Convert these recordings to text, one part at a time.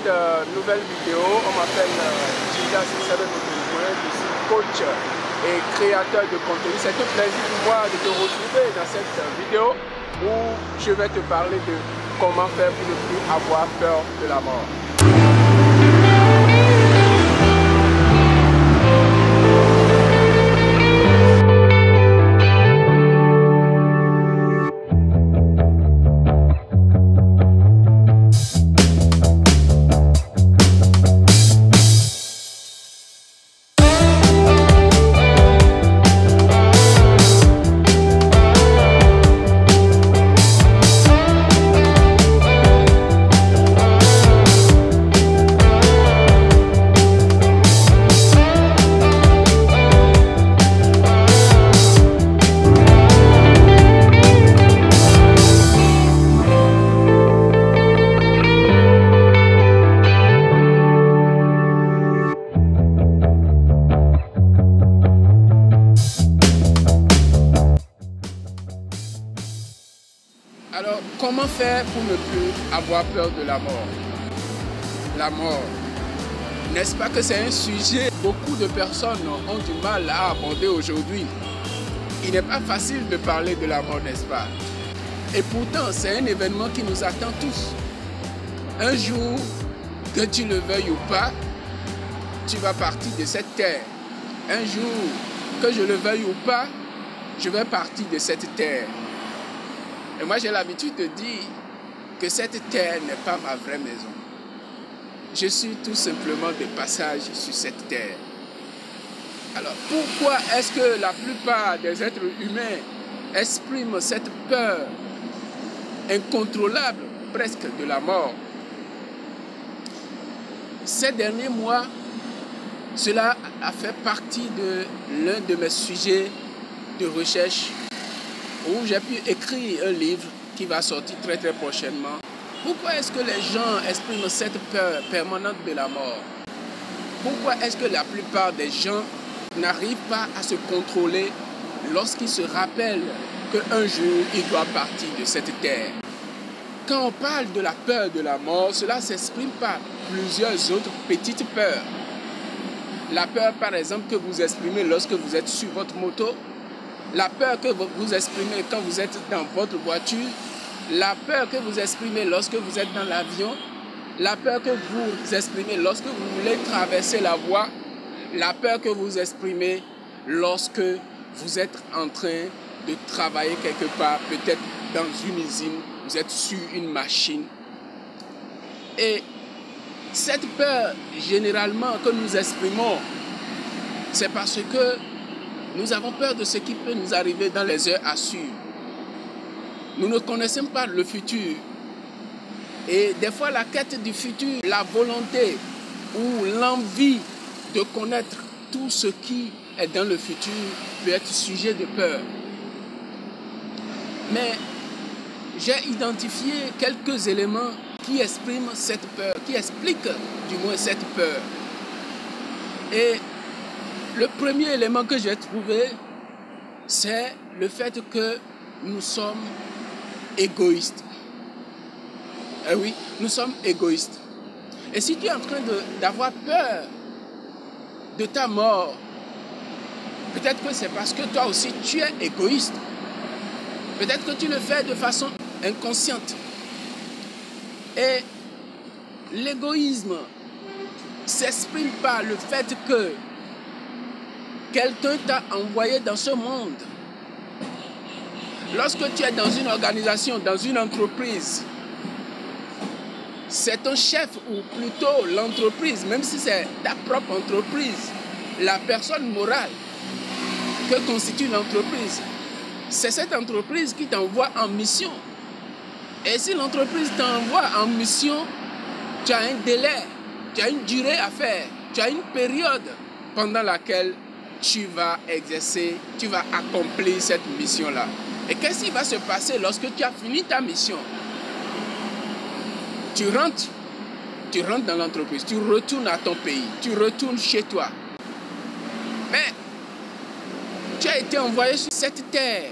cette nouvelle vidéo. On m'appelle Gilda Sissabé Motouboué, je suis coach et créateur de contenu. C'est un plaisir pour moi de te retrouver dans cette vidéo où je vais te parler de comment faire pour ne plus avoir peur de la mort. Alors, comment faire pour ne plus avoir peur de la mort? La mort, n'est-ce pas que c'est un sujet que beaucoup de personnes ont du mal à aborder aujourd'hui? Il n'est pas facile de parler de la mort, n'est-ce pas? Et pourtant, c'est un événement qui nous attend tous. Un jour, que tu le veuilles ou pas, tu vas partir de cette terre. Un jour, que je le veuille ou pas, je vais partir de cette terre. Et moi, j'ai l'habitude de dire que cette terre n'est pas ma vraie maison. Je suis tout simplement de passage sur cette terre. Alors, pourquoi est-ce que la plupart des êtres humains expriment cette peur incontrôlable, presque de la mort? Ces derniers mois, cela a fait partie de l'un de mes sujets de recherche où j'ai pu écrire un livre qui va sortir très prochainement. Pourquoi est-ce que les gens expriment cette peur permanente de la mort? Pourquoi est-ce que la plupart des gens n'arrivent pas à se contrôler lorsqu'ils se rappellent qu'un jour, ils doivent partir de cette terre? Quand on parle de la peur de la mort, cela s'exprime par plusieurs autres petites peurs. La peur, par exemple, que vous exprimez lorsque vous êtes sur votre moto, la peur que vous exprimez quand vous êtes dans votre voiture, la peur que vous exprimez lorsque vous êtes dans l'avion, la peur que vous exprimez lorsque vous voulez traverser la voie, la peur que vous exprimez lorsque vous êtes en train de travailler quelque part, peut-être dans une usine, vous êtes sur une machine. Et cette peur, généralement, que nous exprimons, c'est parce que nous avons peur de ce qui peut nous arriver dans les heures à suivre. Nous ne connaissons pas le futur. Et des fois, la quête du futur, la volonté ou l'envie de connaître tout ce qui est dans le futur peut être sujet de peur. Mais j'ai identifié quelques éléments qui expriment cette peur, qui expliquent du moins cette peur. Et le premier élément que j'ai trouvé, c'est le fait que nous sommes égoïstes. Eh oui, nous sommes égoïstes. Et si tu es en train d'avoir peur de ta mort, peut-être que c'est parce que toi aussi tu es égoïste. Peut-être que tu le fais de façon inconsciente. Et l'égoïsme s'exprime par le fait que quelqu'un t'a envoyé dans ce monde. Lorsque tu es dans une organisation, dans une entreprise, c'est ton chef ou plutôt l'entreprise, même si c'est ta propre entreprise, la personne morale que constitue l'entreprise, c'est cette entreprise qui t'envoie en mission. Et si l'entreprise t'envoie en mission, tu as un délai, tu as une durée à faire, tu as une période pendant laquelle tu vas exercer, tu vas accomplir cette mission-là. Et qu'est-ce qui va se passer lorsque tu as fini ta mission? Tu rentres dans l'entreprise, tu retournes à ton pays, tu retournes chez toi. Mais tu as été envoyé sur cette terre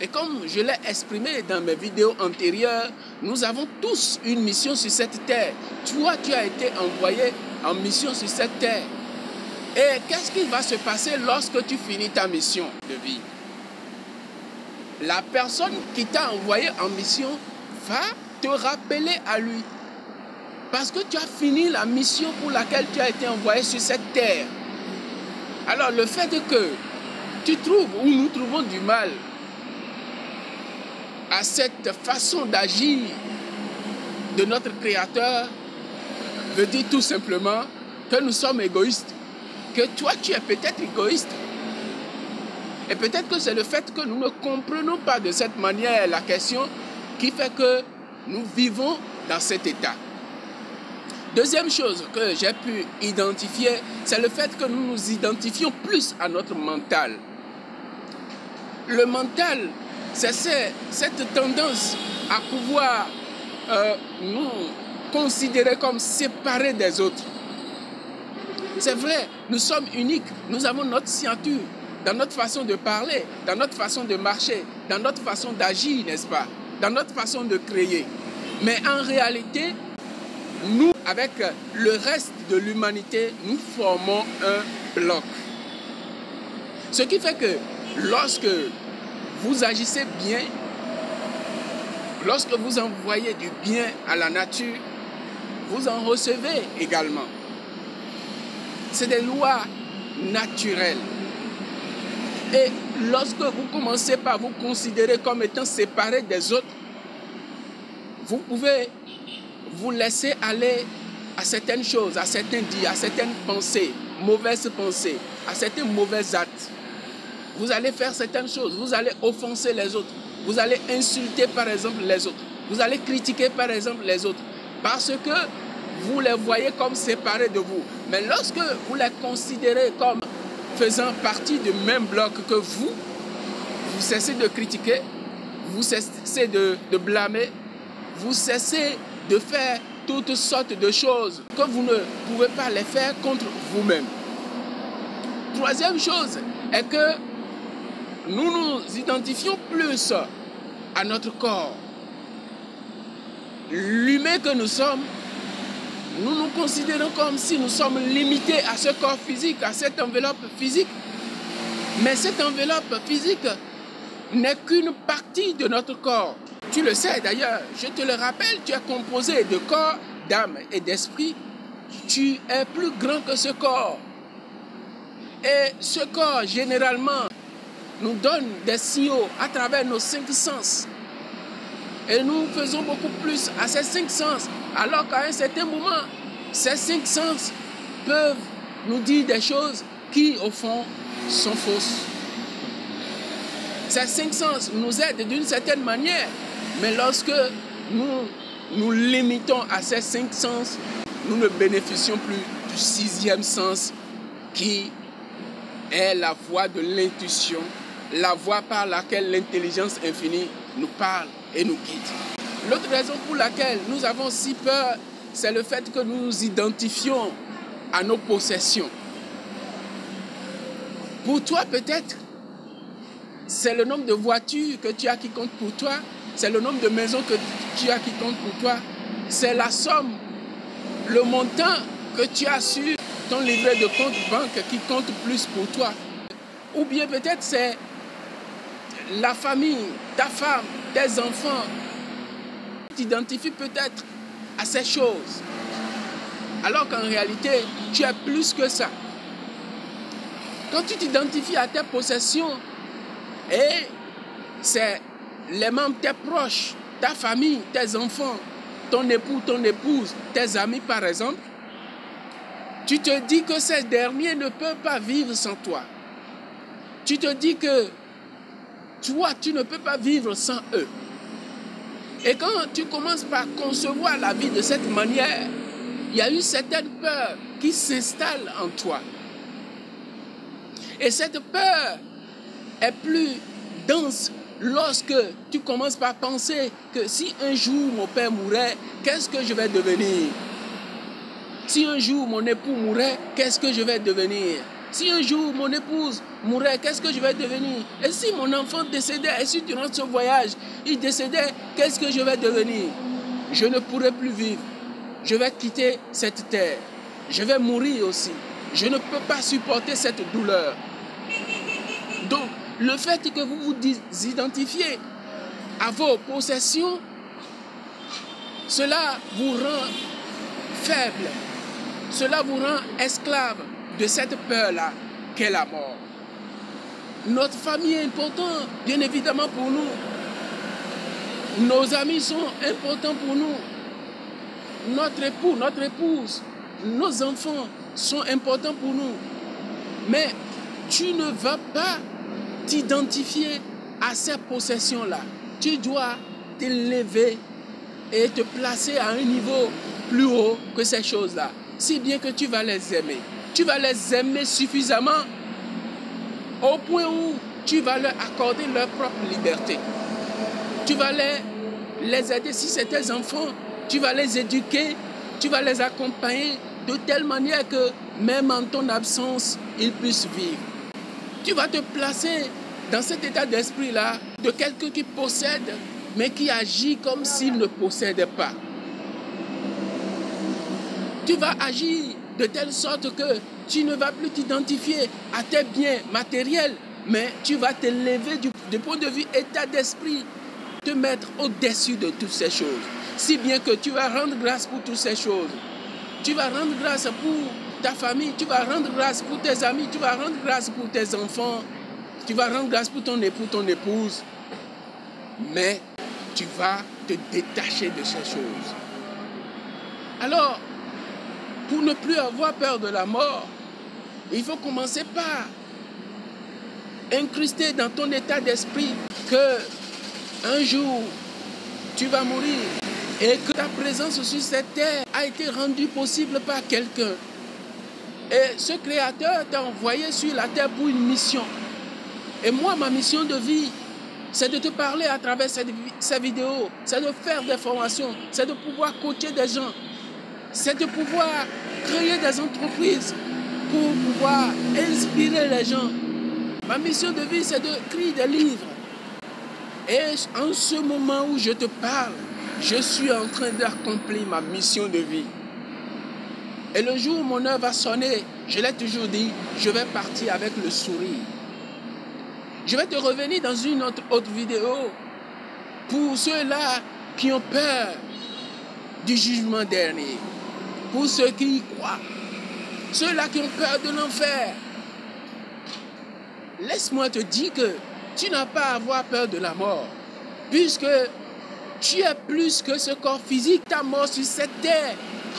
Et comme je l'ai exprimé dans mes vidéos antérieures, nous avons tous une mission sur cette terre. Toi, tu as été envoyé en mission sur cette terre. Et qu'est-ce qui va se passer lorsque tu finis ta mission de vie? La personne qui t'a envoyé en mission va te rappeler à lui. Parce que tu as fini la mission pour laquelle tu as été envoyé sur cette terre. Alors le fait que tu trouves ou nous trouvons du mal à cette façon d'agir de notre Créateur veut dire tout simplement que nous sommes égoïstes. Que toi, tu es peut-être égoïste. Et peut-être que c'est le fait que nous ne comprenons pas de cette manière la question qui fait que nous vivons dans cet état. Deuxième chose que j'ai pu identifier, c'est le fait que nous nous identifions plus à notre mental. Le mental, c'est cette tendance à pouvoir nous considérer comme séparés des autres. C'est vrai, nous sommes uniques, nous avons notre signature dans notre façon de parler, dans notre façon de marcher, dans notre façon d'agir, n'est-ce pas? Dans notre façon de créer. Mais en réalité, nous, avec le reste de l'humanité, nous formons un bloc. Ce qui fait que lorsque vous agissez bien, lorsque vous envoyez du bien à la nature, vous en recevez également. C'est des lois naturelles. Et lorsque vous commencez par vous considérer comme étant séparés des autres, vous pouvez vous laisser aller à certaines choses, à certains dits, à certaines pensées, mauvaises pensées, à certains mauvais actes. Vous allez faire certaines choses, vous allez offenser les autres, vous allez insulter par exemple les autres, vous allez critiquer par exemple les autres, parce que vous les voyez comme séparés de vous. Mais lorsque vous les considérez comme faisant partie du même bloc que vous cessez de critiquer, vous cessez de blâmer, vous cessez de faire toutes sortes de choses que vous ne pouvez pas les faire contre vous-même. Troisième chose est que nous nous identifions plus à notre corps. L'humain que nous sommes, nous nous considérons comme si nous sommes limités à ce corps physique, à cette enveloppe physique. Mais cette enveloppe physique n'est qu'une partie de notre corps. Tu le sais d'ailleurs, je te le rappelle, tu es composé de corps, d'âme et d'esprit. Tu es plus grand que ce corps. Et ce corps, généralement, nous donne des signaux à travers nos 5 sens. Et nous faisons beaucoup plus à ces 5 sens. Alors qu'à un certain moment, ces 5 sens peuvent nous dire des choses qui, au fond, sont fausses. Ces 5 sens nous aident d'une certaine manière. Mais lorsque nous nous limitons à ces 5 sens, nous ne bénéficions plus du 6e sens qui est la voie de l'intuition, la voie par laquelle l'intelligence infinie nous parle et nous guide. L'autre raison pour laquelle nous avons si peur, c'est le fait que nous nous identifions à nos possessions. Pour toi, peut-être, c'est le nombre de voitures que tu as qui compte pour toi, c'est le nombre de maisons que tu as qui compte pour toi, c'est la somme, le montant que tu as sur ton livret de compte banque qui compte plus pour toi. Ou bien peut-être c'est la famille, ta femme, tes enfants. Tu t'identifies peut-être à ces choses. Alors qu'en réalité, tu es plus que ça. Quand tu t'identifies à tes possessions, et c'est les membres, tes proches, ta famille, tes enfants, ton époux, ton épouse, tes amis par exemple, tu te dis que ces derniers ne peuvent pas vivre sans toi. Tu te dis que toi, tu ne peux pas vivre sans eux. Et quand tu commences par concevoir la vie de cette manière, il y a une certaine peur qui s'installe en toi. Et cette peur est plus dense lorsque tu commences par penser que si un jour mon père mourait, qu'est-ce que je vais devenir? Si un jour mon époux mourait, qu'est-ce que je vais devenir? Si un jour mon épouse mourait, qu'est-ce que je vais devenir? Et si mon enfant décédait, et si durant ce voyage, il décédait, qu'est-ce que je vais devenir? Je ne pourrai plus vivre. Je vais quitter cette terre. Je vais mourir aussi. Je ne peux pas supporter cette douleur. Donc, le fait que vous vous identifiez à vos possessions, cela vous rend faible. Cela vous rend esclave de cette peur-là qu'est la mort. Notre famille est importante, bien évidemment pour nous. Nos amis sont importants pour nous. Notre époux, notre épouse, nos enfants sont importants pour nous. Mais tu ne vas pas t'identifier à ces possessions-là. Tu dois t'élever et te placer à un niveau plus haut que ces choses-là. Si bien que tu vas les aimer. Tu vas les aimer suffisamment au point où tu vas leur accorder leur propre liberté. Tu vas les aider. Si c'est tes enfants, tu vas les éduquer, tu vas les accompagner de telle manière que même en ton absence, ils puissent vivre. Tu vas te placer dans cet état d'esprit-là de quelqu'un qui possède, mais qui agit comme s'il ne possédait pas. Tu vas agir de telle sorte que tu ne vas plus t'identifier à tes biens matériels, mais tu vas t'élever du point de vue état d'esprit, te mettre au-dessus de toutes ces choses. Si bien que tu vas rendre grâce pour toutes ces choses. Tu vas rendre grâce pour ta famille, tu vas rendre grâce pour tes amis, tu vas rendre grâce pour tes enfants, tu vas rendre grâce pour ton époux, ton épouse. Mais tu vas te détacher de ces choses. Alors, pour ne plus avoir peur de la mort, il faut commencer par incruster dans ton état d'esprit que un jour, tu vas mourir et que ta présence sur cette terre a été rendue possible par quelqu'un. Et ce Créateur t'a envoyé sur la terre pour une mission. Et moi, ma mission de vie, c'est de te parler à travers ces vidéos, c'est de faire des formations, c'est de pouvoir coacher des gens, c'est de pouvoir créer des entreprises pour pouvoir inspirer les gens. Ma mission de vie, c'est d'écrire des livres. Et en ce moment où je te parle, je suis en train d'accomplir ma mission de vie. Et le jour où mon heure va sonner, je l'ai toujours dit, je vais partir avec le sourire. Je vais te revenir dans une autre vidéo pour ceux-là qui ont peur du jugement dernier. Pour ceux qui y croient. Ceux-là qui ont peur de l'enfer. Laisse-moi te dire que tu n'as pas à avoir peur de la mort. Puisque tu es plus que ce corps physique. Ta mort sur cette terre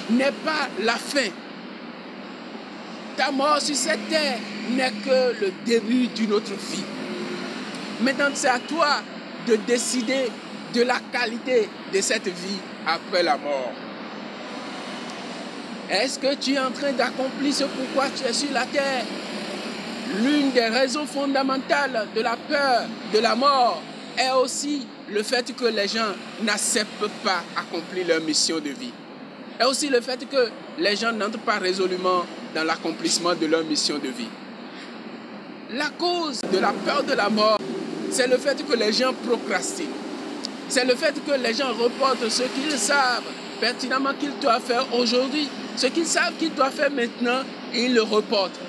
n'est pas la fin. Ta mort sur cette terre n'est que le début d'une autre vie. Maintenant, c'est à toi de décider de la qualité de cette vie après la mort. Est-ce que tu es en train d'accomplir ce pourquoi tu es sur la terre? L'une des raisons fondamentales de la peur de la mort est aussi le fait que les gens n'acceptent pas accomplir leur mission de vie. Et aussi le fait que les gens n'entrent pas résolument dans l'accomplissement de leur mission de vie. La cause de la peur de la mort, c'est le fait que les gens procrastinent. C'est le fait que les gens reportent ce qu'ils savent pertinemment qu'ils doivent faire aujourd'hui. Ce qu'ils savent qu'ils doivent faire maintenant, ils le reportent.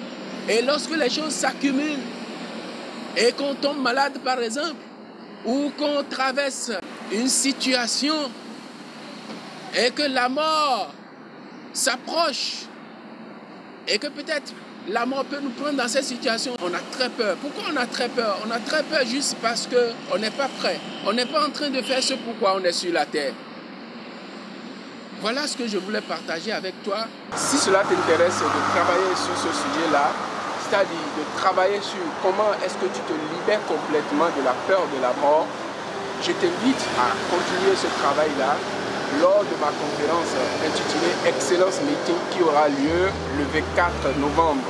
Et lorsque les choses s'accumulent et qu'on tombe malade par exemple, ou qu'on traverse une situation et que la mort s'approche et que peut-être la mort peut nous prendre dans cette situation, on a très peur. Pourquoi on a très peur? On a très peur juste parce qu'on n'est pas prêt. On n'est pas en train de faire ce pourquoi on est sur la terre. Voilà ce que je voulais partager avec toi. Si cela t'intéresse de travailler sur ce sujet-là, c'est-à-dire de travailler sur comment est-ce que tu te libères complètement de la peur de la mort, je t'invite à continuer ce travail-là lors de ma conférence intitulée Excellence Meeting qui aura lieu le 24 novembre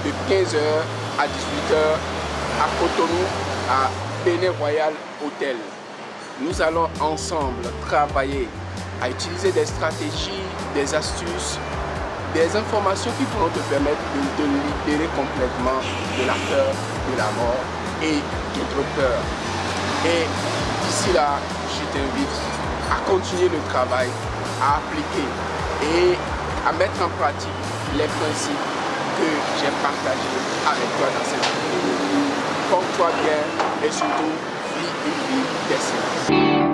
de 15h à 18h à Cotonou, à Bénin Royal Hotel. Nous allons ensemble travailler à utiliser des stratégies, des astuces des informations qui pourront te permettre de te libérer complètement de la peur, de la mort et d'autres peurs. Et d'ici là, je t'invite à continuer le travail, à appliquer et à mettre en pratique les principes que j'ai partagés avec toi dans cette vidéo. Porte-toi bien et surtout, vis une vie d'excellence.